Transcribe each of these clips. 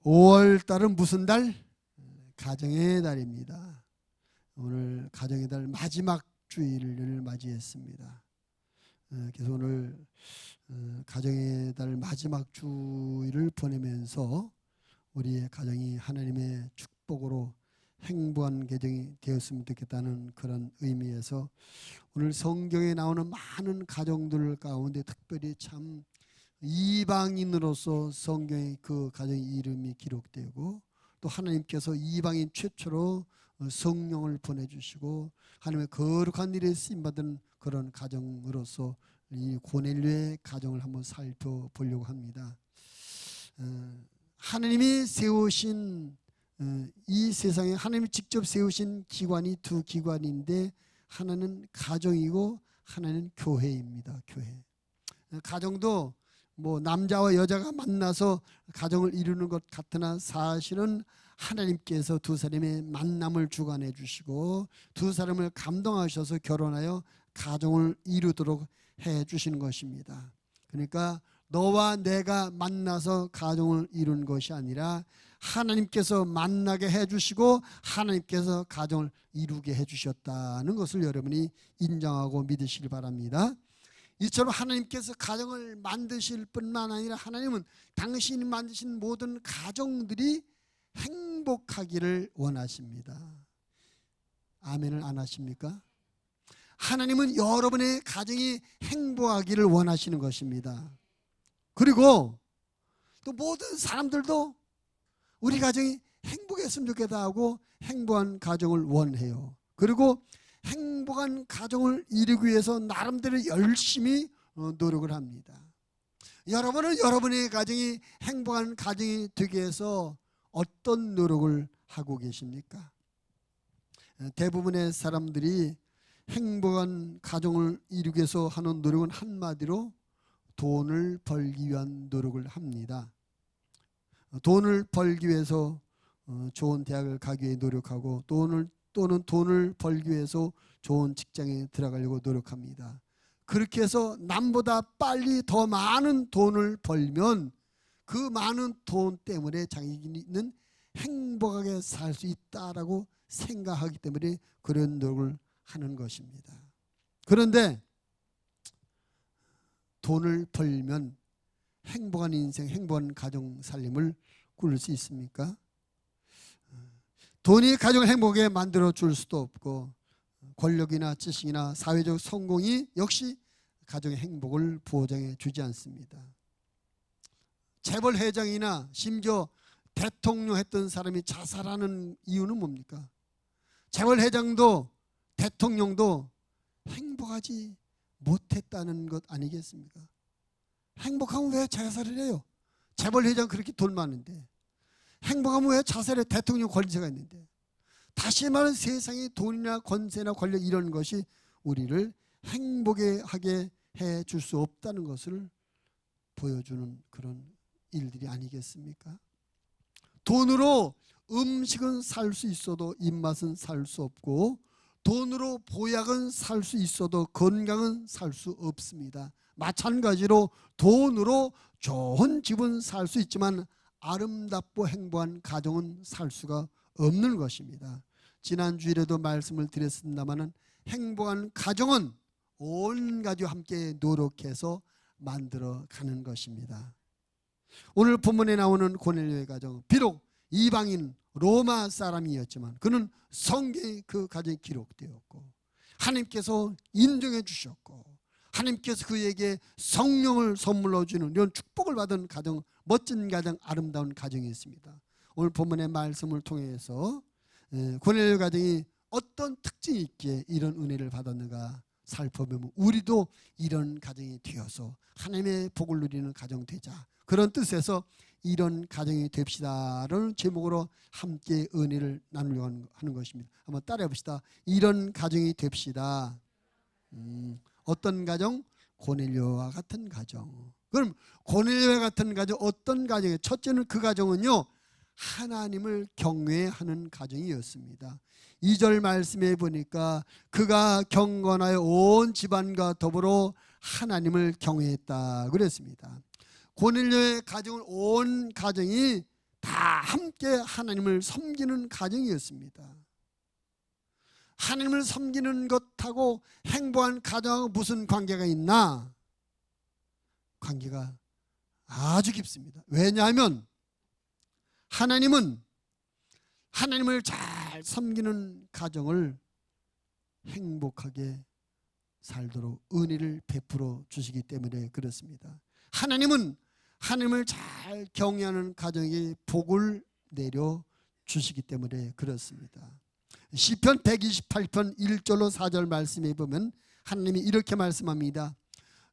5월 달은 무슨 달? 가정의 달입니다. 오늘 가정의 달 마지막 주일을 맞이했습니다. 그래서 오늘 가정의 달 마지막 주일을 보내면서 우리의 가정이 하나님의 축복으로 행복한 가정이 되었으면 좋겠다는 그런 의미에서 오늘 성경에 나오는 많은 가정들 가운데 특별히 참 이방인으로서 성경의 그 가정의 이름이 기록되고 또 하나님께서 이방인 최초로 성령을 보내주시고 하나님의 거룩한 일에 쓰임받은 그런 가정으로서 이 고넬료의 가정을 한번 살펴보려고 합니다. 하나님이 세우신 이 세상에 하나님이 직접 세우신 기관이 두 기관인데 하나는 가정이고 하나는 교회입니다. 교회. 가정도 뭐 남자와 여자가 만나서 가정을 이루는 것 같으나 사실은 하나님께서 두 사람의 만남을 주관해 주시고 두 사람을 감동하셔서 결혼하여 가정을 이루도록 해 주시는 것입니다. 그러니까 너와 내가 만나서 가정을 이룬 것이 아니라 하나님께서 만나게 해 주시고 하나님께서 가정을 이루게 해 주셨다는 것을 여러분이 인정하고 믿으시길 바랍니다. 이처럼 하나님께서 가정을 만드실 뿐만 아니라 하나님은 당신이 만드신 모든 가정들이 행복하기를 원하십니다. 아멘을 안 하십니까? 하나님은 여러분의 가정이 행복하기를 원하시는 것입니다. 그리고 또 모든 사람들도 우리 가정이 행복했으면 좋겠다 하고 행복한 가정을 원해요. 그리고 행복한 가정을 이루기 위해서 나름대로 열심히 노력을 합니다. 여러분은 여러분의 가정이 행복한 가정이 되기 위해서 어떤 노력을 하고 계십니까? 대부분의 사람들이 행복한 가정을 이루기 위해서 하는 노력은 한마디로 돈을 벌기 위한 노력을 합니다. 돈을 벌기 위해서 좋은 대학을 가기 위해 노력하고 또는 돈을 벌기 위해서 좋은 직장에 들어가려고 노력합니다. 그렇게 해서 남보다 빨리 더 많은 돈을 벌면 그 많은 돈 때문에 자기는 행복하게 살 수 있다라고 생각하기 때문에 그런 노력을 하는 것입니다. 그런데 돈을 벌면 행복한 인생, 행복한 가정 살림을 꾸릴 수 있습니까? 돈이 가정을 행복하게 만들어 줄 수도 없고 권력이나 지식이나 사회적 성공이 역시 가정의 행복을 보장해 주지 않습니다. 재벌회장이나 심지어 대통령 했던 사람이 자살하는 이유는 뭡니까? 재벌회장도 대통령도 행복하지 못했다는 것 아니겠습니까? 행복하면 왜 자살을 해요? 재벌회장 그렇게 돈 많은데 행복하면 왜 자살해? 대통령 권세가 있는데. 다시 말하면 세상의 돈이나 권세나 권력 이런 것이 우리를 행복하게 해줄 수 없다는 것을 보여주는 그런 일들이 아니겠습니까? 돈으로 음식은 살 수 있어도 입맛은 살 수 없고 돈으로 보약은 살 수 있어도 건강은 살 수 없습니다. 마찬가지로 돈으로 좋은 집은 살 수 있지만 아름답고 행복한 가정은 살 수가 없는 것입니다. 지난 주일에도 말씀을 드렸습니다마는 행복한 가정은 온 가족 함께 노력해서 만들어가는 것입니다. 오늘 본문에 나오는 고넬료의 가정, 비록 이방인 로마 사람이었지만 그는 성경에 그 가정이 기록되었고 하나님께서 인정해 주셨고 하나님께서 그에게 성령을 선물로 주는 이런 축복을 받은 가정, 멋진 가정, 아름다운 가정이 있습니다. 오늘 본문의 말씀을 통해서 고넬료 가정이 어떤 특징이 있기에 이런 은혜를 받았는가 살펴보면 우리도 이런 가정이 되어서 하나님의 복을 누리는 가정 되자, 그런 뜻에서 이런 가정이 됩시다라는 제목으로 함께 은혜를 나누려고 하는 것입니다. 한번 따라해 봅시다. 이런 가정이 됩시다. 어떤 가정? 고넬료와 같은 가정. 그럼 고넬료와 같은 가정 어떤 가정이에요? 첫째는 그 가정은요 하나님을 경외하는 가정이었습니다. 2절 말씀에 보니까 그가 경건하여 온 집안과 더불어 하나님을 경외했다 그랬습니다. 고넬료의 가정은 온 가정이 다 함께 하나님을 섬기는 가정이었습니다. 하나님을 섬기는 것하고 행복한 가정하고 무슨 관계가 있나? 관계가 아주 깊습니다. 왜냐하면 하나님은 하나님을 잘 섬기는 가정을 행복하게 살도록 은혜를 베풀어 주시기 때문에 그렇습니다. 하나님은 하나님을 잘 경외하는 가정에 복을 내려 주시기 때문에 그렇습니다. 시편 128편 1절로 4절 말씀에 보면 하나님이 이렇게 말씀합니다.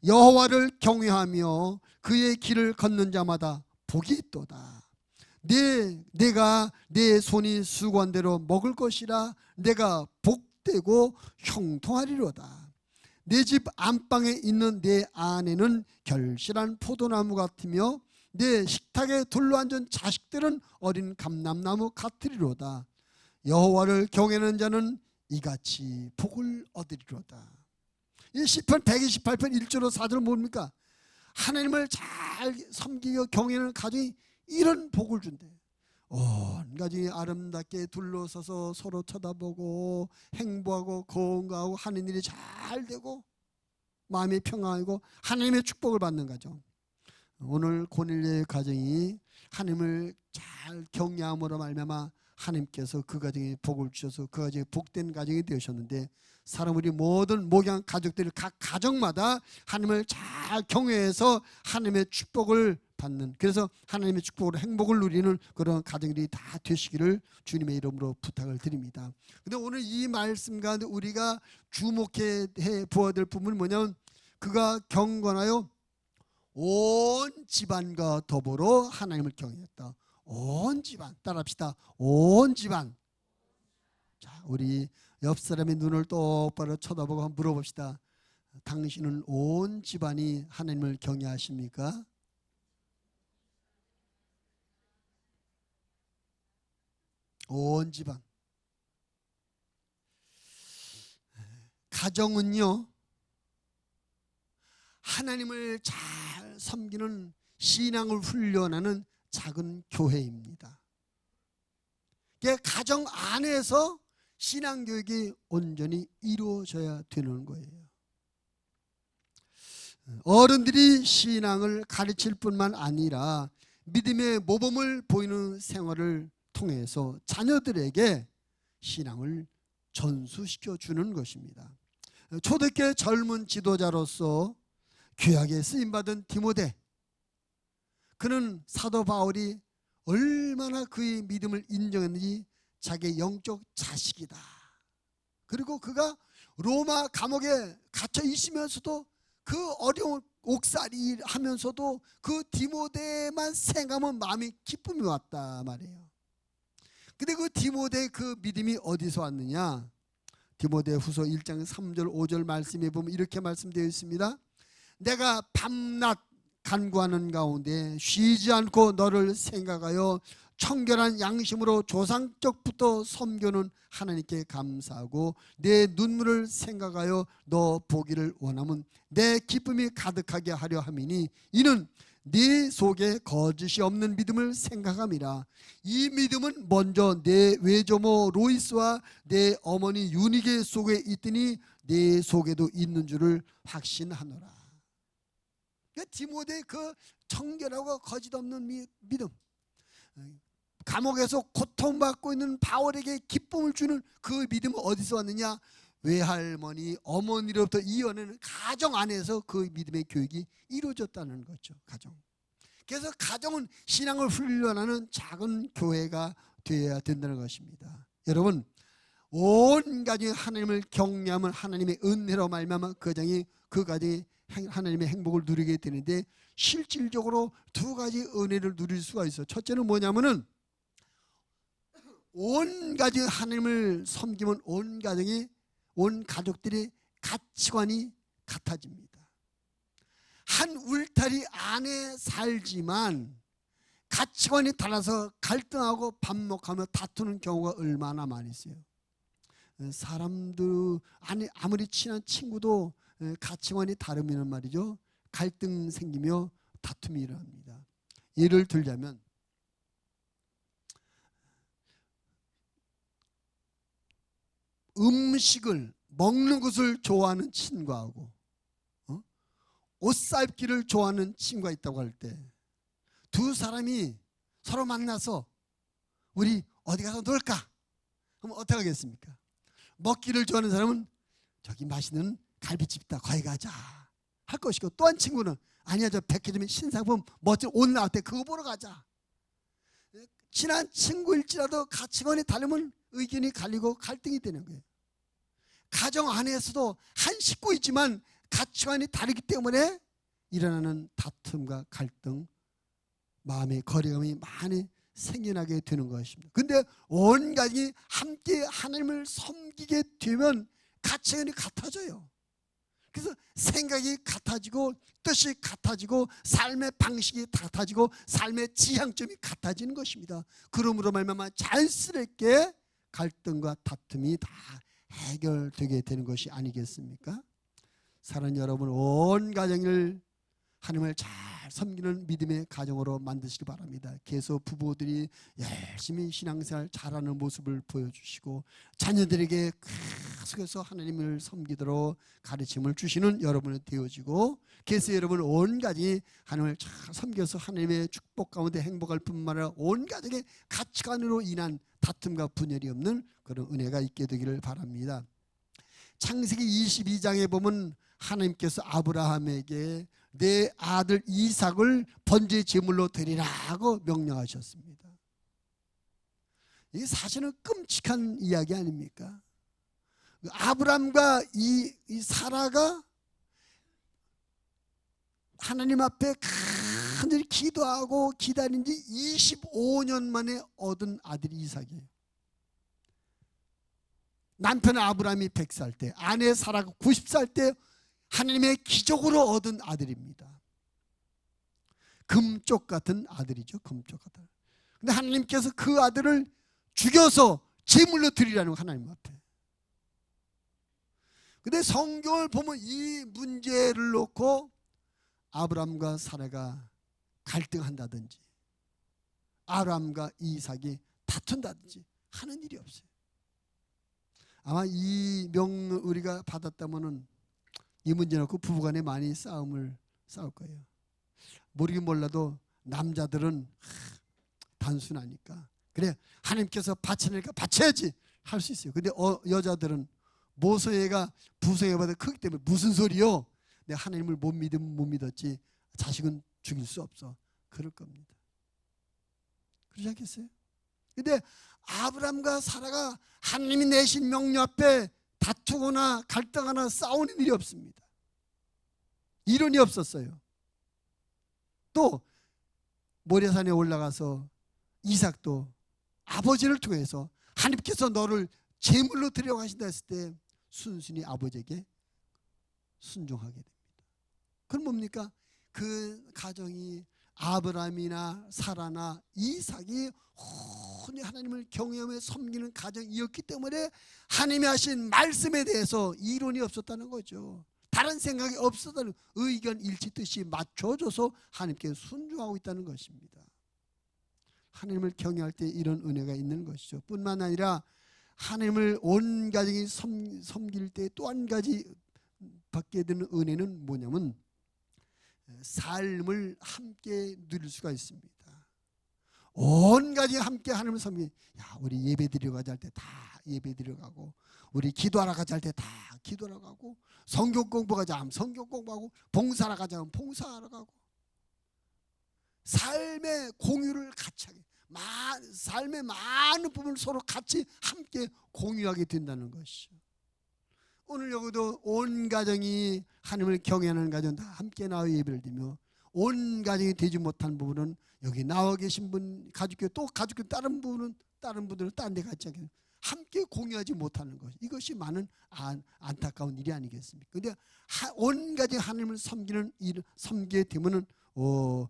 여호와를 경외하며 그의 길을 걷는 자마다 복이 있도다. 내가 내 손이 수고한 대로 먹을 것이라. 내가 복되고 형통하리로다. 내 집 안방에 있는 내 아내는 결실한 포도나무 같으며 내 식탁에 둘러앉은 자식들은 어린 감람나무 같으리로다. 여호와를 경외하는 자는 이같이 복을 얻으리로다. 이 시편 128편 1절로 4절은 뭡니까? 하나님을 잘 섬기고 경외하는 가정이 이런 복을 준대. 온 가정이 아름답게 둘러서서 서로 쳐다보고 행복하고 건강하고 하는 일이 잘 되고 마음이 평안하고 하나님의 축복을 받는 가정. 오늘 고넬료의 가정이 하나님을 잘 경외함으로 말미암아 하나님께서 그 가정에 복을 주셔서 그 가정이 복된 가정이 되셨는데, 사람 우리 모든 목양 가족들이 각 가정마다 하나님을 잘 경외해서 하나님의 축복을 받는, 그래서 하나님의 축복으로 행복을 누리는 그런 가정들이 다 되시기를 주님의 이름으로 부탁을 드립니다. 근데 오늘 이 말씀 가운데 우리가 주목해 보아야 될 부분은 뭐냐면, 그가 경건하여 온 집안과 더불어 하나님을 경외했다. 온 집안, 따라합시다. 온 집안. 자, 우리 옆 사람의 눈을 똑바로 쳐다보고 한번 물어봅시다. 당신은 온 집안이 하나님을 경외하십니까? 온 집안. 가정은요, 하나님을 잘 섬기는 신앙을 훈련하는 작은 교회입니다. 가정 안에서 신앙교육이 온전히 이루어져야 되는 거예요. 어른들이 신앙을 가르칠 뿐만 아니라 믿음의 모범을 보이는 생활을 통해서 자녀들에게 신앙을 전수시켜 주는 것입니다. 초대교회 젊은 지도자로서 귀하게 쓰임받은 디모데, 그는 사도 바울이 얼마나 그의 믿음을 인정했는지 자기의 영적 자식이다. 그리고 그가 로마 감옥에 갇혀 있으면서도 그 어려운 옥살이 하면서도 그 디모데만 생각하면 마음이 기쁨이 왔다 말이에요. 근데 그 디모데의 그 믿음이 어디서 왔느냐? 디모데 후서 1장 3절 5절 말씀에 보면 이렇게 말씀되어 있습니다. 내가 밤낮 간구하는 가운데 쉬지 않고 너를 생각하여 청결한 양심으로 조상적부터 섬겨는 하나님께 감사하고 내 눈물을 생각하여 너 보기를 원하면 내 기쁨이 가득하게 하려 함이니 이는 네 속에 거짓이 없는 믿음을 생각함이라. 이 믿음은 먼저 내 외조모 로이스와 내 어머니 유니게 속에 있더니 네 속에도 있는 줄을 확신하노라. 디모데의 그 청결하고 거짓 없는 믿음, 감옥에서 고통받고 있는 바울에게 기쁨을 주는 그 믿음은 어디서 왔느냐? 외할머니, 어머니로부터 이어내는 가정 안에서 그 믿음의 교육이 이루어졌다는 거죠. 가정. 그래서 가정은 신앙을 훈련하는 작은 교회가 되어야 된다는 것입니다. 여러분, 온 가정이 하나님을 경외하면 하나님의 은혜로 말미암아 그 가정이 하나님의 행복을 누리게 되는데, 실질적으로 두 가지 은혜를 누릴 수가 있어요. 첫째는 뭐냐면은 온 가정이 하나님을 섬기면 온 가족들의 가치관이 같아집니다. 한 울타리 안에 살지만 가치관이 달라서 갈등하고 반목하며 다투는 경우가 얼마나 많이 있어요. 사람들 아무리 친한 친구도 가치관이 다르면 말이죠, 갈등 생기며 다툼이 일어납니다. 예를 들자면 음식을 먹는 것을 좋아하는 친구하고 옷 사입기를 좋아하는 친구가 있다고 할 때 두 사람이 서로 만나서 우리 어디 가서 놀까? 그럼 어떻게 하겠습니까? 먹기를 좋아하는 사람은 저기 맛있는 갈비집 있다 거기 가자 할 것이고, 또 한 친구는 아니야 저 백화점에 신상품 멋진 옷 나왔대 그거 보러 가자. 친한 친구일지라도 가치관이 다르면 의견이 갈리고 갈등이 되는 거예요. 가정 안에서도 한 식구이지만 가치관이 다르기 때문에 일어나는 다툼과 갈등, 마음의 거리감이 많이 생겨나게 되는 것입니다. 근데 온 가족이 함께 하나님을 섬기게 되면 가치관이 같아져요. 그래서 생각이 같아지고 뜻이 같아지고 삶의 방식이 같아지고 삶의 지향점이 같아지는 것입니다. 그러므로 말미암아 자연스럽게 갈등과 다툼이 다 해결되게 되는 것이 아니겠습니까? 사랑하는 여러분, 온 가정을 하나님을 잘 섬기는 믿음의 가정으로 만드시기 바랍니다. 계속 부부들이 열심히 신앙생활 잘하는 모습을 보여주시고 자녀들에게 계속해서 하나님을 섬기도록 가르침을 주시는 여러분이 되어지고, 계속 여러분 온 가정이 하나님을 잘 섬겨서 하나님의 축복 가운데 행복할 뿐만 아니라 온 가정의 가치관으로 인한 다툼과 분열이 없는 그런 은혜가 있게 되기를 바랍니다. 창세기 22장에 보면 하나님께서 아브라함에게 내 아들 이삭을 번제 제물로 드리라고 명령하셨습니다. 이게 사실은 끔찍한 이야기 아닙니까? 아브라함과 이 사라가 하나님 앞에 간절히 기도하고 기다린 지 25년 만에 얻은 아들이 이삭이에요. 남편 아브라함이 100살 때, 아내 사라가 90살 때 하나님의 기적으로 얻은 아들입니다. 금쪽 같은 아들이죠. 금쪽 같은. 근데 하나님께서 그 아들을 죽여서 제물로 드리라는 하나님 앞에. 근데 성경을 보면 이 문제를 놓고 아브라함과 사라가 갈등한다든지 아브라함과 이삭이 다툰다든지 하는 일이 없어요. 아마 이 명을 우리가 받았다면은 이 문제 놓고 부부간에 많이 싸울 거예요. 모르긴 몰라도 남자들은 단순하니까 그래 하나님께서 바쳐내니까 바쳐야지 할 수 있어요. 근데 여자들은 모성애가 부성애보다 크기 때문에 무슨 소리요? 내가 하나님을 못 믿으면 못 믿었지 자식은 죽일 수 없어. 그럴 겁니다. 그러지 않겠어요? 근데 아브라함과 사라가 하나님이 내신 명령 앞에 다투거나 갈등하거나 싸우는 일이 없습니다. 이론이 없었어요. 또 모래산에 올라가서 이삭도 아버지를 통해서 하나님께서 너를 제물로 드리려고 하신다 했을 때 순순히 아버지에게 순종하게 됩니다. 그럼 뭡니까? 그 가정이 아브라함이나 사라나 이삭이 혼히 하나님을 경외하며 섬기는 가정이었기 때문에 하나님이 하신 말씀에 대해서 이론이 없었다는 거죠. 다른 생각이 없었다는, 의견 일치 뜻이 맞춰져서 하나님께 순종하고 있다는 것입니다. 하나님을 경외할 때 이런 은혜가 있는 것이죠. 뿐만 아니라 하나님을 온 가정이 섬길 때 또 한 가지 받게 되는 은혜는 뭐냐면 삶을 함께 누릴 수가 있습니다. 온 가정이 함께 하나님을 섬기, 야 우리 예배 드리러 가자 할 때 다 예배 드리러 가고, 우리 기도하러 가자 할 때 다 기도하러 가고, 성경 공부하자 하면 성경 공부하고, 봉사하러 가자 하면 봉사하러 가고, 삶의 공유를 같이 하게, 삶의 많은 부분을 서로 같이 함께 공유하게 된다는 것이죠. 오늘 여기도 온 가정이 하나님을 경외하는 가정 다 함께 나와 예배를 드리며, 온 가정이 되지 못한 부분은 여기 나와 계신 분 가족교, 또 가족교 다른 부분은 다른 분들은 딴 데 같이 하게 함께 공유하지 못하는 것, 이것이 많은 안타까운 일이 아니겠습니까? 그런데 온 가정이 하나님을 섬기게 되면은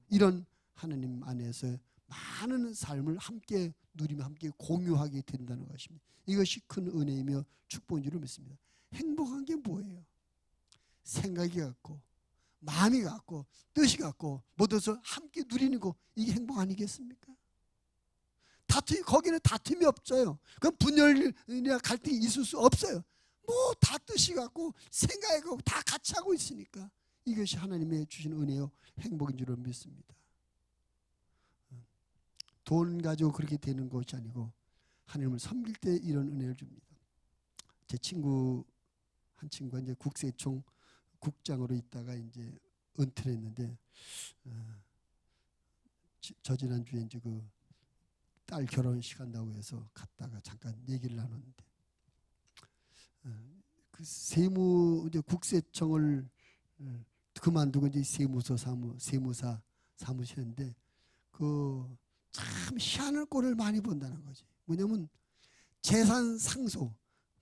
이런 하나님 안에서 많은 삶을 함께 누리며 함께 공유하게 된다는 것입니다. 이것이 큰 은혜이며 축복인 줄 믿습니다. 행복한 게 뭐예요? 생각이 같고 마음이 같고 뜻이 같고 모두서 함께 누리는 거, 이게 행복 아니겠습니까? 거기는 다툼이 없어요. 그럼 분열이나 갈등이 있을 수 없어요. 뭐 다 뜻이 같고 생각이 같고 다 같이 하고 있으니까 이것이 하나님의 주신 은혜요 행복인 줄 믿습니다. 돈 가지고 그렇게 되는 것이 아니고 하나님을 섬길 때 이런 은혜를 줍니다. 제 한 친구가 이제 국세청 국장으로 있다가 이제 은퇴를 했는데 저지난주에 이제 그 딸 결혼식 한다고 해서 갔다가 잠깐 얘기를 나눴는데 그 이제 국세청을 그만두고 이제 세무사 사무실인데 그 참 희한한 꼴을 많이 본다는 거지. 뭐냐면 재산 상속,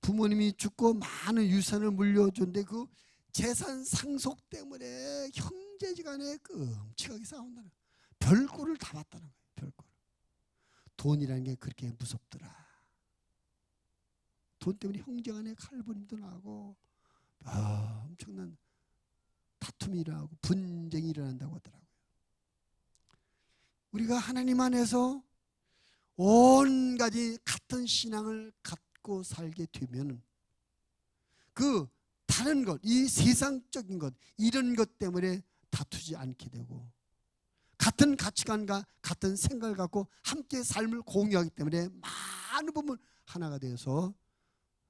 부모님이 죽고 많은 유산을 물려줬는데 그 재산 상속 때문에 형제지간에 끔찍하게 싸운다는 거야. 별꼴을 다 봤다는 거예요. 별꼴. 돈이라는 게 그렇게 무섭더라. 돈 때문에 형제간에 칼부림도 나고 엄청난 다툼이 일어나고 분쟁이 일어난다고 하더라고요. 우리가 하나님 안에서 온 가지 같은 신앙을 갖고 살게 되면 그 다른 것, 이 세상적인 것, 이런 것 때문에 다투지 않게 되고 같은 가치관과 같은 생각을 갖고 함께 삶을 공유하기 때문에 많은 부분 하나가 되어서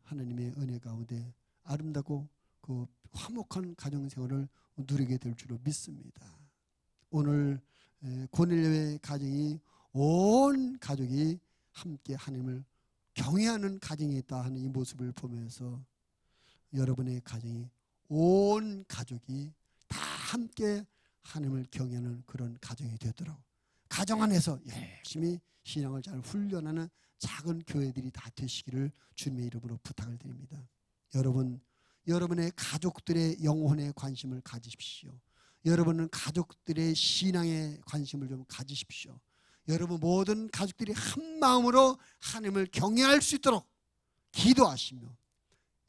하나님의 은혜 가운데 아름답고 그 화목한 가정생활을 누리게 될 줄로 믿습니다. 오늘 고넬료의 가정이 온 가족이 함께 하나님을 경외하는 가정이 있다 하는 이 모습을 보면서 여러분의 가정이 온 가족이 다 함께 하나님을 경외하는 그런 가정이 되더라고. 가정 안에서 열심히 신앙을 잘 훈련하는 작은 교회들이 다 되시기를 주님의 이름으로 부탁을 드립니다. 여러분의 가족들의 영혼에 관심을 가지십시오. 여러분은 가족들의 신앙에 관심을 좀 가지십시오. 여러분 모든 가족들이 한 마음으로 하나님을 경외할 수 있도록 기도하시며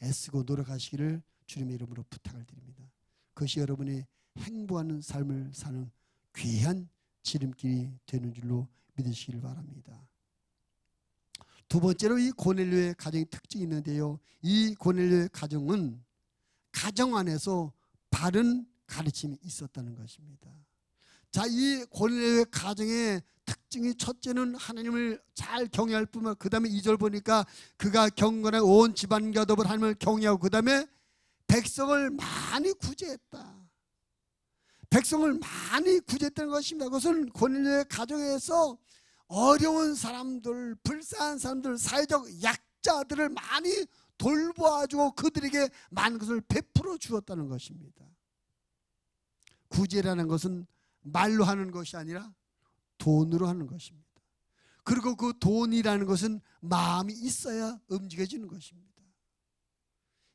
애쓰고 노력하시기를 주님의 이름으로 부탁을 드립니다. 그것이 여러분의 행복한 삶을 사는 귀한 지름길이 되는 줄로 믿으시기를 바랍니다. 두 번째로 이 고넬료의 가정의 특징이 있는데요. 이 고넬료의 가정은 가정 안에서 바른 가르침이 있었다는 것입니다. 자, 이 고넬료의 가정의 특징이 첫째는 하나님을 잘 경외할 뿐만 그 다음에 2절 보니까 그가 경건한 온 집안과 더불어 하나님을 경외하고 그 다음에 백성을 많이 구제했다. 백성을 많이 구제했다는 것입니다. 그것은 고넬료의 가정에서 어려운 사람들, 불쌍한 사람들, 사회적 약자들을 많이 돌보아주고 그들에게 많은 것을 베풀어 주었다는 것입니다. 구제라는 것은 말로 하는 것이 아니라 돈으로 하는 것입니다. 그리고 그 돈이라는 것은 마음이 있어야 움직여지는 것입니다.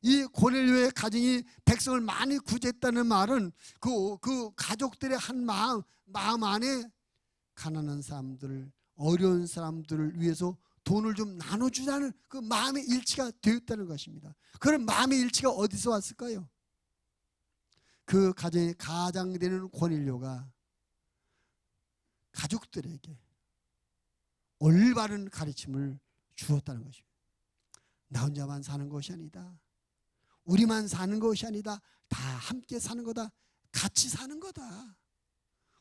이 고넬료의 가정이 백성을 많이 구제했다는 말은 그 가족들의 한 마음 안에 가난한 사람들, 어려운 사람들을 위해서 돈을 좀 나눠주자는 그 마음의 일치가 되었다는 것입니다. 그런 마음의 일치가 어디서 왔을까요? 그 가정의 가장되는 고넬료가 가족들에게 올바른 가르침을 주었다는 것입니다. 나 혼자만 사는 것이 아니다. 우리만 사는 것이 아니다. 다 함께 사는 거다. 같이 사는 거다.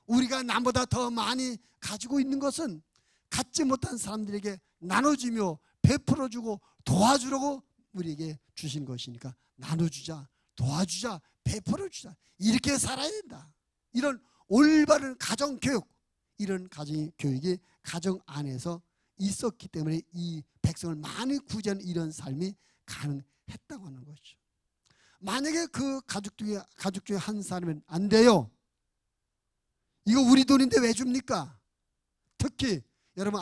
우리가 남보다 더 많이 가지고 있는 것은 갖지 못한 사람들에게 나눠주며 베풀어주고 도와주려고 우리에게 주신 것이니까 나눠주자, 도와주자, 베풀어주자. 이렇게 살아야 된다. 이런 올바른 가정교육, 이런 가정교육이 가정 안에서 있었기 때문에 이 백성을 많이 구제하는 이런 삶이 가능했다고 하는 것이죠. 만약에 그 가족 중에 한 사람은 안 돼요. 이거 우리 돈인데 왜 줍니까? 특히 여러분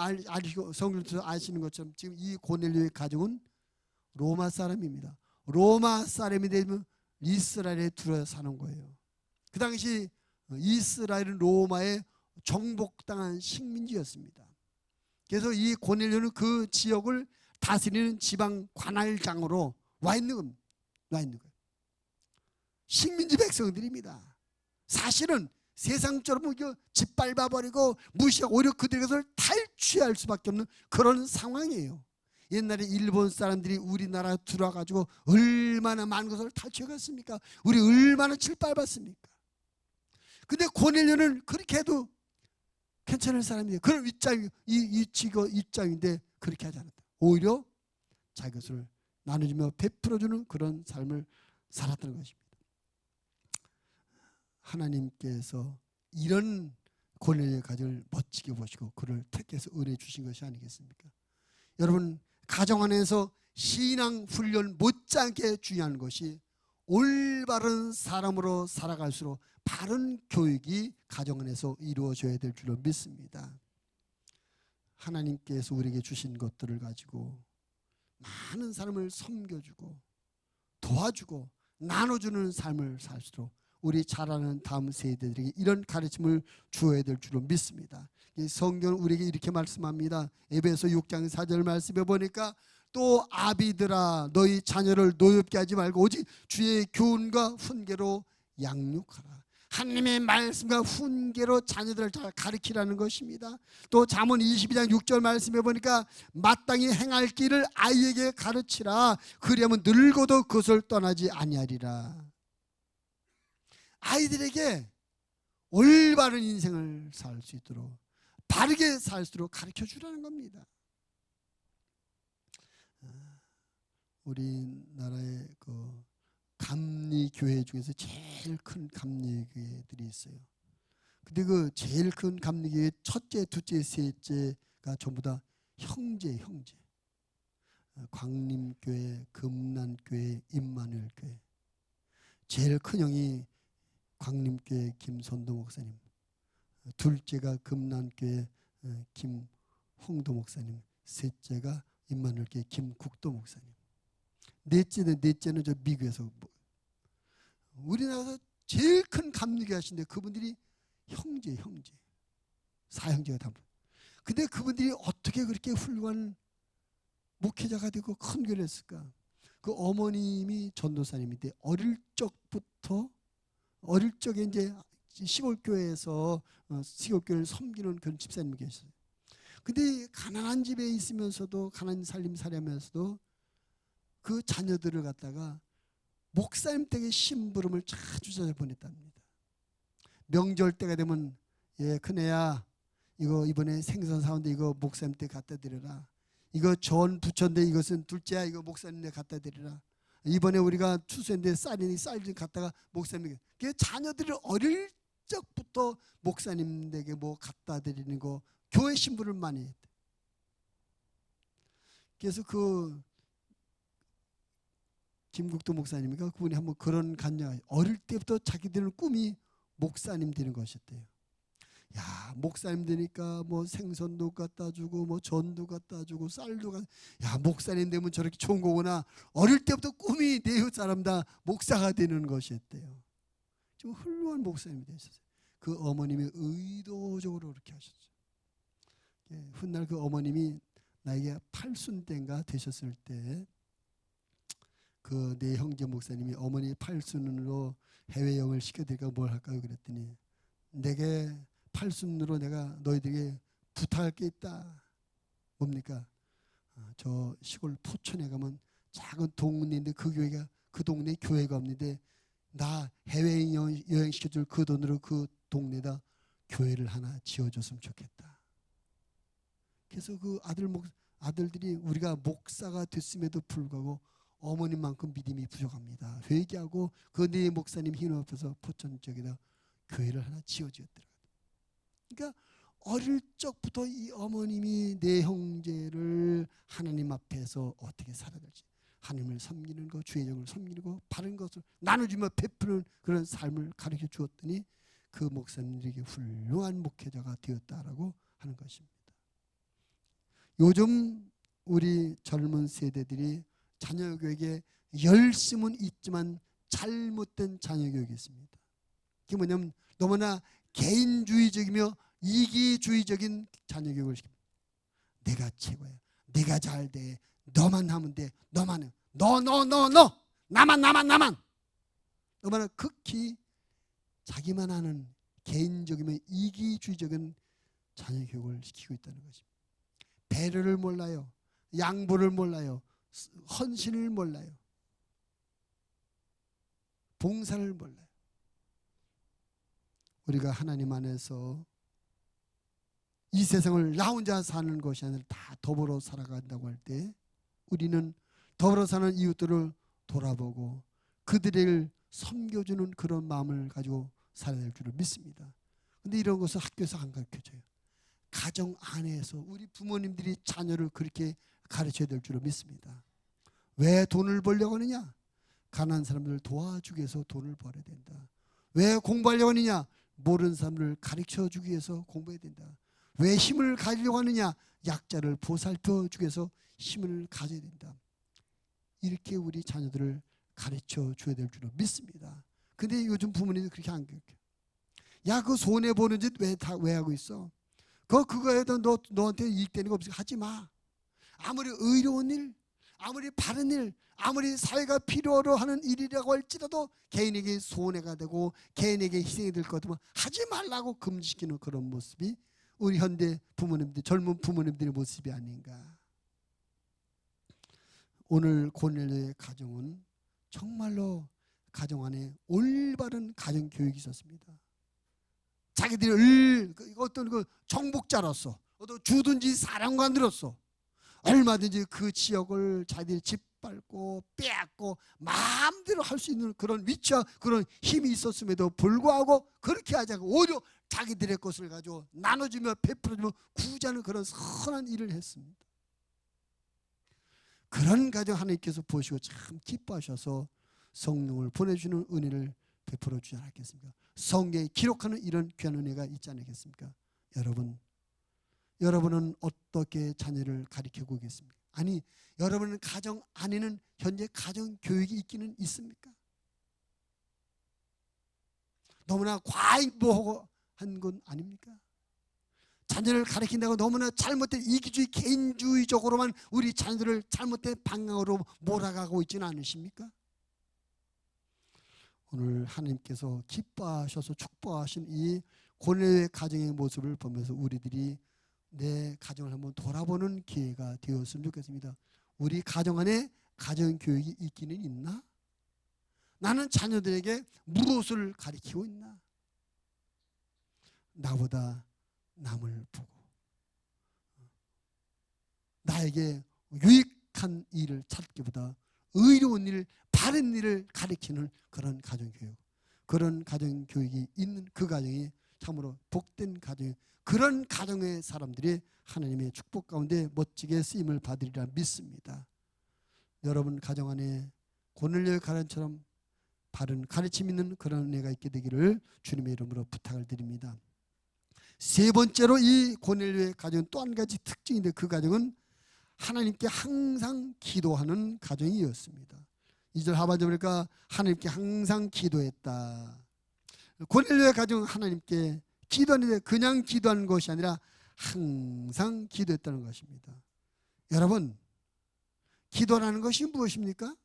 성경에서 아시는 것처럼 지금 이 고넬료의 가족은 로마 사람입니다. 로마 사람이 되면 이스라엘에 들어서 사는 거예요. 그 당시 이스라엘은 로마의 정복당한 식민지였습니다. 그래서 이 고넬료는 그 지역을 다스리는 지방 관할장으로 와 있는 거예요. 식민지 백성들입니다. 사실은 세상처럼 짓밟아버리고 무시하고 오히려 그들의 것을 취할 수밖에 없는 그런 상황이에요. 옛날에 일본 사람들이 우리나라 들어와가지고 얼마나 많은 것을 탈취해갔습니까? 우리 얼마나 칠밟았습니까? 근데 고넬료는 그렇게 해도 괜찮은 사람이에요. 그런 입장인데 그렇게 하지 않았다. 오히려 자기 것을 나눠주며 베풀어주는 그런 삶을 살았다는 것입니다. 하나님께서 이런 고넬료의 가정을 멋지게 보시고 그를 택해서 은혜 주신 것이 아니겠습니까? 여러분, 가정 안에서 신앙 훈련 못지않게 중요한 것이 올바른 사람으로 살아갈수록 바른 교육이 가정 안에서 이루어져야 될 줄로 믿습니다. 하나님께서 우리에게 주신 것들을 가지고 많은 사람을 섬겨주고 도와주고 나눠주는 삶을 살수록 우리 자라는 다음 세대들에게 이런 가르침을 주어야 될 줄로 믿습니다. 성경은 우리에게 이렇게 말씀합니다. 에베소 6장 4절 말씀에 보니까 또 아비들아 너희 자녀를 노엽게 하지 말고 오직 주의 교훈과 훈계로 양육하라. 하나님의 말씀과 훈계로 자녀들을 잘 가르치라는 것입니다. 또 잠언 22장 6절 말씀에 보니까 마땅히 행할 길을 아이에게 가르치라. 그리하면 늙어도 그것을 떠나지 아니하리라. 아이들에게 올바른 인생을 살 수 있도록 바르게 살수록 가르쳐 주라는 겁니다. 우리나라의 그 감리교회 중에서 제일 큰 감리교회들이 있어요. 근데 그 제일 큰 감리교회 첫째, 둘째, 셋째가 전부 다 형제. 광림교회, 금난교회, 임마누엘교회. 제일 큰 형이 광림교회 김선도 목사님, 둘째가 금난교회 김홍도 목사님, 셋째가 임마누엘교회 김국도 목사님. 넷째는 저 미국에서 우리나라에서 제일 큰 감리교 하신데 그분들이 형제 사형제가 다. 근데 그분들이 어떻게 그렇게 훌륭한 목회자가 되고 큰 교회를 했을까? 그 어머님이 전도사님인데 어릴 적에 이제 시골교회에서 시골교회를 섬기는 그런 집사님이 계셨어요. 근데 가난한 집에 있으면서도 가난한 삶 살면서도 그 자녀들을 갖다가 목사님 댁에 심부름을 자주 보냈답니다. 명절 때가 되면 큰애야 이거 이번에 생선 사온데 이거 목사님 댁 갖다 드려라. 이거 전 부천데 이것은 둘째야 이거 목사님 댁 갖다 드려라. 이번에 우리가 추수인데 쌀 좀 갖다가 목사님에게. 그 자녀들을 어릴 적부터 목사님에게 뭐 갖다 드리는 거 교회 심부름을 많이 했대. 그래서 그 김국도 목사님이가 그분이 한번 그런 간증, 어릴 때부터 자기들은 꿈이 목사님 되는 것이었대요. 야, 목사님 되니까 뭐 생선도 갖다 주고 뭐 전도 갖다 주고 쌀도 야, 목사님 되면 저렇게 좋은 거구나. 어릴 때부터 꿈이 내 사람 다 목사가 되는 것이었대요. 좀 훌륭한 목사님이 되셨어요. 그 어머님이 의도적으로 그렇게 하셨죠. 훗날 그 어머님이 나에게 80대인가 되셨을 때 그 내 형제 목사님이 어머니 8순으로 해외여행을 시켜드릴까 뭘 할까요? 그랬더니 내게 8순으로 내가 너희들에게 부탁할 게 있다. 뭡니까? 저 시골 포천에 가면 작은 동네인데 그 교회가 그 동네에 교회가 없는데 나 해외여행 시켜줄 그 돈으로 그 동네에다 교회를 하나 지어줬으면 좋겠다. 그래서 그 아들들이 우리가 목사가 됐음에도 불구하고 어머님만큼 믿음이 부족합니다. 회개하고 그 네 목사님 힘 앞에서 포천 쪽에다 교회를 하나 지어주었더라고요. 그러니까 어릴 적부터 이 어머님이 내 형제를 하나님 앞에서 어떻게 살아야 될지 하나님을 섬기는 것, 주의 영을 섬기는 것, 바른 것을 나눠주며 베푸는 그런 삶을 가르쳐 주었더니 그 목사님들에게 훌륭한 목회자가 되었다라고 하는 것입니다. 요즘 우리 젊은 세대들이 자녀교육에 열심은 있지만 잘못된 자녀교육이 있습니다. 그게 뭐냐면 너무나 개인주의적이며 이기주의적인 자녀교육을 시킵니다. 내가 최고야. 내가 잘 돼. 너만 하면 돼. 너만 해. 너. 나만. 너만 극히 자기만 하는 개인적이며 이기주의적인 자녀교육을 시키고 있다는 것입니다. 배려를 몰라요. 양보를 몰라요. 헌신을 몰라요. 봉사를 몰라요. 우리가 하나님 안에서 이 세상을 나 혼자 사는 것이 아니라 다 더불어 살아간다고 할 때 우리는 더불어 사는 이웃들을 돌아보고 그들을 섬겨주는 그런 마음을 가지고 살아야 될 줄을 믿습니다. 그런데 이런 것은 학교에서 안 가르쳐줘요. 가정 안에서 우리 부모님들이 자녀를 그렇게 가르쳐야 될 줄을 믿습니다. 왜 돈을 벌려고 하느냐? 가난한 사람들을 도와주기 위해서 돈을 벌어야 된다. 왜 공부하려고 하느냐? 모르는 사람들을 가르쳐주기 위해서 공부해야 된다. 왜 힘을 가지려고 하느냐? 약자를 보살펴주기 위해서 힘을 가져야 된다. 이렇게 우리 자녀들을 가르쳐줘야 될 줄을 믿습니다. 근데 요즘 부모님들 그렇게 안 가르쳐요. 야, 그 손해보는 짓 왜 하고 있어? 그거에도 너한테 이익되는 거 없으니까 하지 마. 아무리 의로운 일, 아무리 바른 일, 아무리 사회가 필요로 하는 일이라고 할지라도 개인에게 손해가 되고 개인에게 희생이 될 것 같으면 하지 말라고 금지시키는 그런 모습이 우리 현대 부모님들, 젊은 부모님들의 모습이 아닌가. 오늘 고넬료의 가정은 정말로 가정 안에 올바른 가정 교육이 있었습니다. 자기들이 어떤 그 정복자로서 어떤 주둔지 사령관으로서 얼마든지 그 지역을 자기들이 짓밟고 빼앗고 마음대로 할 수 있는 그런 위치와 그런 힘이 있었음에도 불구하고 그렇게 하지 않고 오히려 자기들의 것을 가지고 나눠주며 베풀어주며 구제하는 그런 선한 일을 했습니다. 그런 가정 하나님께서 보시고 참 기뻐하셔서 성령을 보내주는 은혜를 베풀어 주지 않았겠습니까? 성경에 기록하는 이런 귀한 은혜가 있지 않겠습니까? 여러분은 어떻게 자녀를 가르치고 계십니까? 아니, 여러분은 가정 안에는 현재 가정 교육이 있기는 있습니까? 너무나 과잉보호한 건 아닙니까? 자녀를 가르친다고 너무나 잘못된 이기주의 개인주의적으로만 우리 자녀들을 잘못된 방향으로 몰아가고 있지는 않으십니까? 오늘 하나님께서 기뻐하셔서 축복하신 이 고넬료의 가정의 모습을 보면서 우리들이 내 가정을 한번 돌아보는 기회가 되었으면 좋겠습니다. 우리 가정 안에 가정교육이 있기는 있나? 나는 자녀들에게 무엇을 가르치고 있나? 나보다 남을 보고 나에게 유익한 일을 찾기보다 의로운 일, 바른 일을 가르치는 그런 가정교육, 그런 가정교육이 있는 그 가정이 참으로 복된 가정, 그런 가정의 사람들이 하나님의 축복 가운데 멋지게 쓰임을 받으리라 믿습니다. 여러분 가정 안에 고넬료의 가정처럼 바른 가르침 있는 그런 은혜가 있게 되기를 주님의 이름으로 부탁을 드립니다. 세 번째로 이 고넬료의 가정은 또 한 가지 특징인데 그 가정은 하나님께 항상 기도하는 가정이었습니다. 2절 하반절 보니까 하나님께 항상 기도했다. 고넬료의 가정은 하나님께 기도하는데 그냥 기도하는 것이 아니라 항상 기도했다는 것입니다. 여러분, 기도라는 것이 무엇입니까?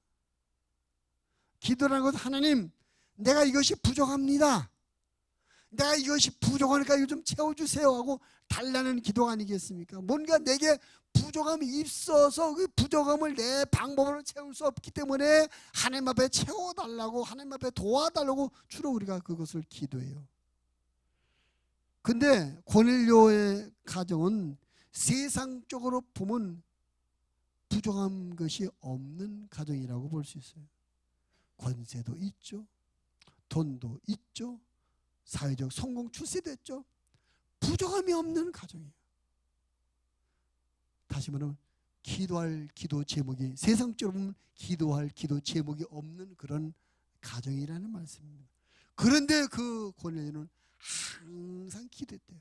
기도라는 것은 하나님, 내가 이것이 부족합니다. 내가 이것이 부족하니까 이거 좀 채워주세요 하고 달라는 기도가 아니겠습니까? 뭔가 내게 부족함이 있어서 그 부족함을 내 방법으로 채울 수 없기 때문에 하나님 앞에 채워달라고, 하나님 앞에 도와달라고 주로 우리가 그것을 기도해요. 근데 고넬료의 가정은 세상적으로 보면 부족한 것이 없는 가정이라고 볼 수 있어요. 권세도 있죠. 돈도 있죠. 사회적 성공 출세도 했죠. 부족함이 없는 가정이에요. 다시 말하면 기도할 기도 제목이, 세상적으로 보면 기도할 기도 제목이 없는 그런 가정이라는 말씀입니다. 그런데 그 고넬료는 항상 기도했대요.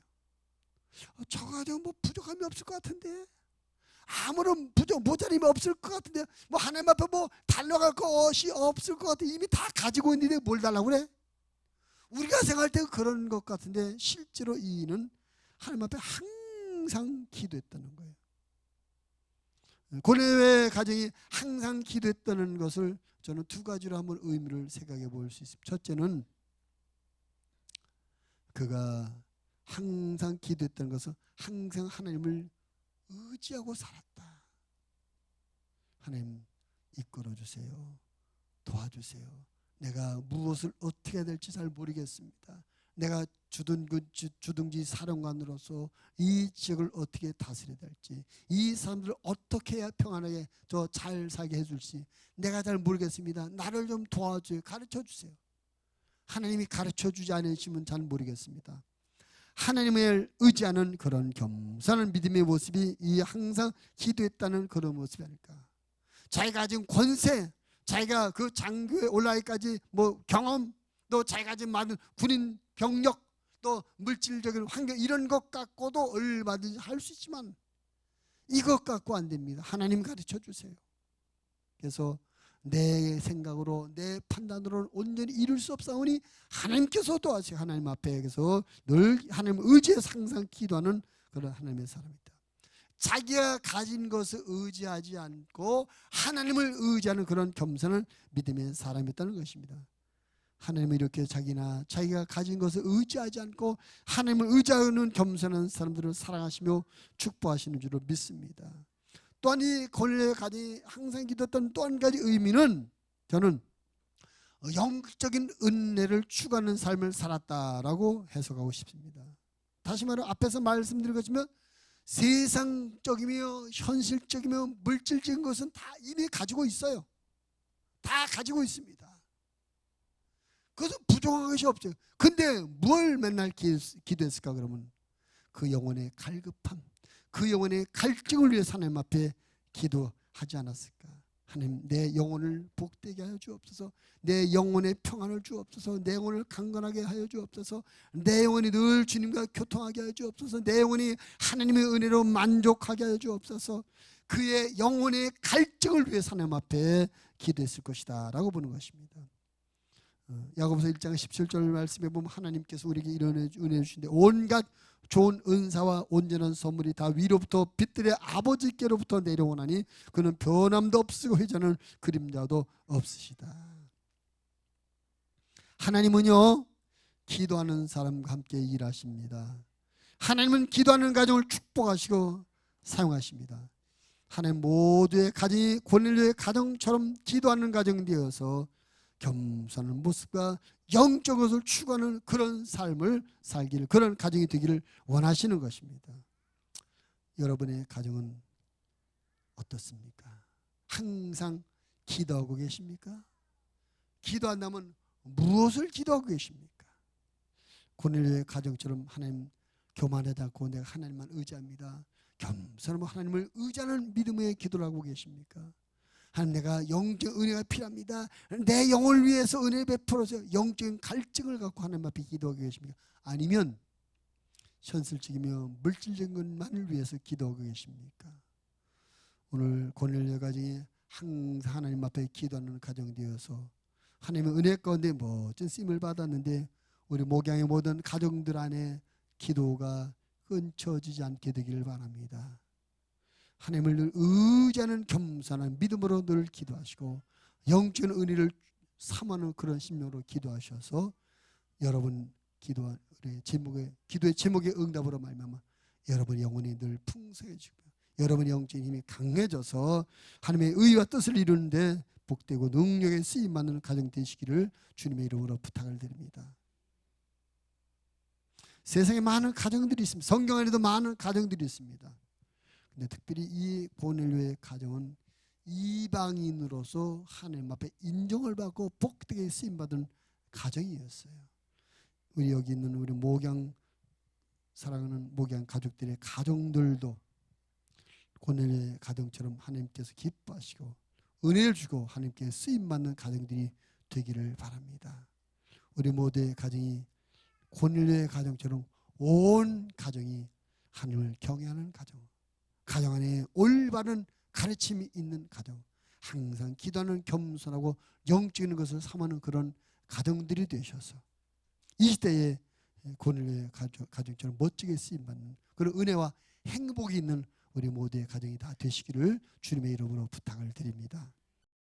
저 가정 뭐 부족함이 없을 것 같은데, 아무런 모자림이 없을 것 같은데, 뭐 하나님 앞에 뭐 달려갈 것이 없을 것 같아. 이미 다 가지고 있는데 뭘 달라고 그래? 우리가 생각할 때 그런 것 같은데 실제로 이는 하나님 앞에 항상 기도했다는 거예요. 고넬료의 가정이 항상 기도했다는 것을 저는 두 가지로 한번 의미를 생각해 볼 수 있습니다. 첫째는 그가 항상 기도했다는 것은 항상 하나님을 의지하고 살았다. 하나님 이끌어 주세요. 도와주세요. 내가 무엇을 어떻게 해야 될지 잘 모르겠습니다. 내가 주둔지 사령관으로서 이 지역을 어떻게 다스려야 될지, 이 사람들을 어떻게 해야 평안하게 잘 살게 해줄지 내가 잘 모르겠습니다. 나를 좀 도와줘요. 가르쳐 주세요. 하나님이 가르쳐 주지 않으시면 잘 모르겠습니다. 하나님을 의지하는 그런 겸손한 믿음의 모습이 이 항상 기도했다는 그런 모습이 아닐까. 자기가 가진 권세, 자기가 그 장교에 올라가기까지 경험, 또 자기가 가진 많은 군인 병력, 또 물질적인 환경, 이런 것 갖고도 얼마든지 할 수 있지만 이것 갖고 안 됩니다. 하나님 가르쳐 주세요. 그래서 내 생각으로 내 판단으로는 온전히 이룰 수 없사오니 하나님께서 도와주세요. 하나님 앞에서 늘 하나님 의지해서 항상 기도하는 그런 하나님의 사람이다. 자기가 가진 것을 의지하지 않고 하나님을 의지하는 그런 겸손한 믿음의 사람이었다는 것입니다. 하나님을 이렇게 자기가 가진 것을 의지하지 않고 하나님을 의지하는 겸손한 사람들을 사랑하시며 축복하시는 줄로 믿습니다. 또한 이 고넬료의 가정이 항상 기도했던 또 한 가지 의미는 저는 영적인 은혜를 추구하는 삶을 살았다라고 해석하고 싶습니다. 다시 말해 앞에서 말씀드린 것이면 세상적이며 현실적이며 물질적인 것은 다 이미 가지고 있어요. 다 가지고 있습니다. 그것은 부족한 것이 없어요. 근데 뭘 맨날 기도했을까? 그러면 그 영혼의 갈급함, 그 영혼의 갈증을 위해서 하나님 앞에 기도하지 않았을까? 하나님, 내 영혼을 복되게 하여 주옵소서. 내 영혼의 평안을 주옵소서. 내 영혼을 강건하게 하여 주옵소서. 내 영혼이 늘 주님과 교통하게 하여 주옵소서. 내 영혼이 하나님의 은혜로 만족하게 하여 주옵소서. 그의 영혼의 갈증을 위해서 하나님 앞에 기도했을 것이다 라고 보는 것입니다. 야고보서 1장 17절 말씀에 보면 하나님께서 우리에게 이런 은혜 주신데 온갖 좋은 은사와 온전한 선물이 다 위로부터 빛들의 아버지께로부터 내려오나니 그는 변함도 없으고 회전은 그림자도 없으시다. 하나님은요 기도하는 사람과 함께 일하십니다. 하나님은 기도하는 가정을 축복하시고 사용하십니다. 하나님 모두의 가정이 고넬료의 가정처럼 기도하는 가정이 되어서 겸손한 모습과 영적 것을 추구하는 그런 삶을 살기를, 그런 가정이 되기를 원하시는 것입니다. 여러분의 가정은 어떻습니까? 항상 기도하고 계십니까? 기도한다면 무엇을 기도하고 계십니까? 고넬료의 가정처럼 하나님 교만하지 않고 내가 하나님만 의지합니다. 겸손하면 하나님을 의지하는 믿음의 기도를 하고 계십니까? 하나님, 내가 영적 은혜가 필요합니다. 내 영혼을 위해서 은혜 베풀어서 영적인 갈증을 갖고 하나님 앞에 기도하고 계십니까? 아니면 현실적이며 물질적인 것만을 위해서 기도하고 계십니까? 오늘 고넬료 가정이 항상 하나님 앞에 기도하는 가정이 되어서 하나님의 은혜 가운데 멋진 쓰임을 받았는데 우리 목양의 모든 가정들 안에 기도가 끊쳐지지 않게 되기를 바랍니다. 하나님을 늘 의지하는 겸손한 믿음으로 늘 기도하시고 영적인 은혜를 삼하는 그런 심령으로 기도하셔서 여러분 기도의 제목의 응답으로 말미암아 여러분의 영혼이 늘 풍성해지고 여러분의 영적인 힘이 강해져서 하나님의 의와 뜻을 이루는데 복되고 능력에 쓰임받는 가정 되시기를 주님의 이름으로 부탁을 드립니다. 세상에 많은 가정들이 있습니다. 성경 안에도 많은 가정들이 있습니다. 근데 특별히 이 고넬료의 가정은 이방인으로서 하나님 앞에 인정을 받고 복되게 쓰임받은 가정이었어요. 우리 여기 있는 우리 목양 사랑하는 목양 가족들의 가정들도 고넬료의 가정처럼 하나님께서 기뻐하시고 은혜를 주고 하나님께 쓰임받는 가정들이 되기를 바랍니다. 우리 모두의 가정이 고넬료의 가정처럼 온 가정이 하나님을 경외하는 가정, 가정 안에 올바른 가르침이 있는 가정, 항상 기도하는 겸손하고 영적인 것을 삼하는 그런 가정들이 되셔서 이 시대에 고넬료의 가정처럼 멋지게 쓰임받는 그런 은혜와 행복이 있는 우리 모두의 가정이 다 되시기를 주님의 이름으로 부탁을 드립니다.